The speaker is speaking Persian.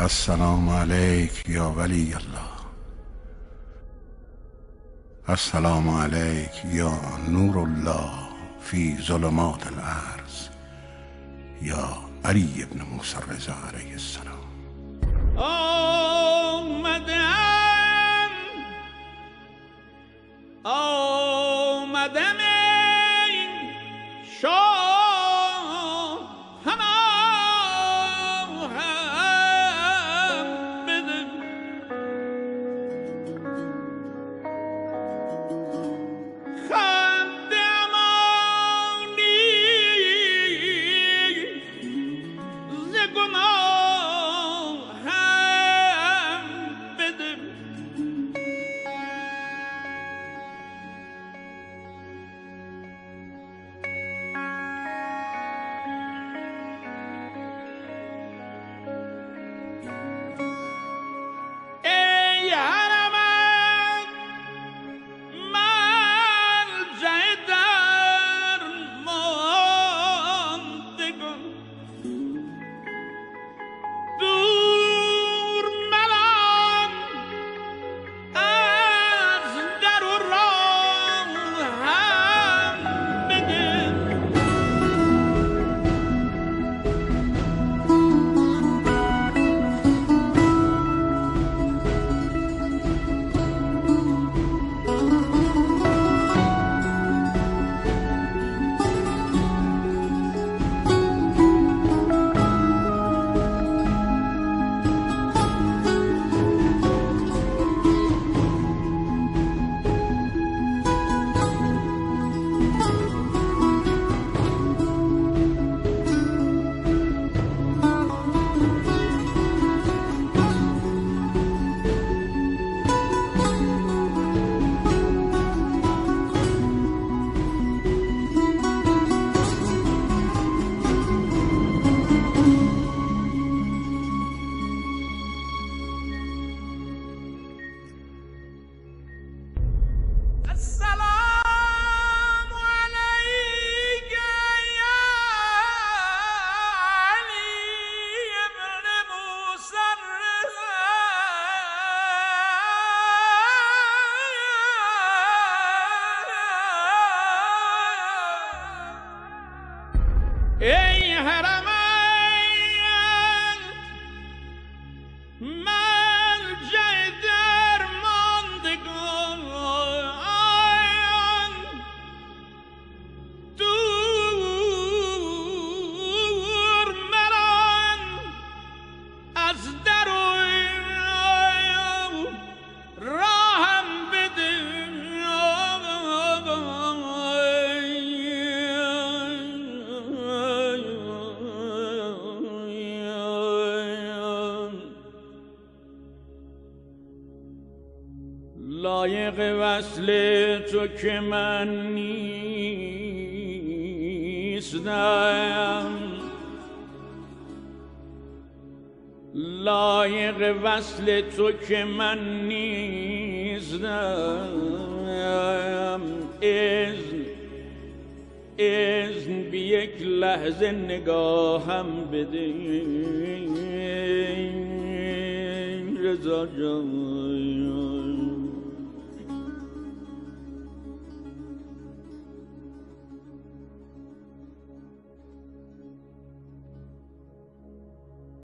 السلام علیک یا ولی الله. السلام علیک یا نور الله فی ظلمات الارض یا علی ابن موسی الرضا علیه السلام. آمدم این شاه هم بده خنده امانی ز گناه هم بده. ای حرمین ملجأ درماندگان، دور مران از در و راهم بده. لایق وصل تو که من نیستم، لایق وصل تو که من نیستم. اذن بی یک لحظه نگاهم بده رضا جان.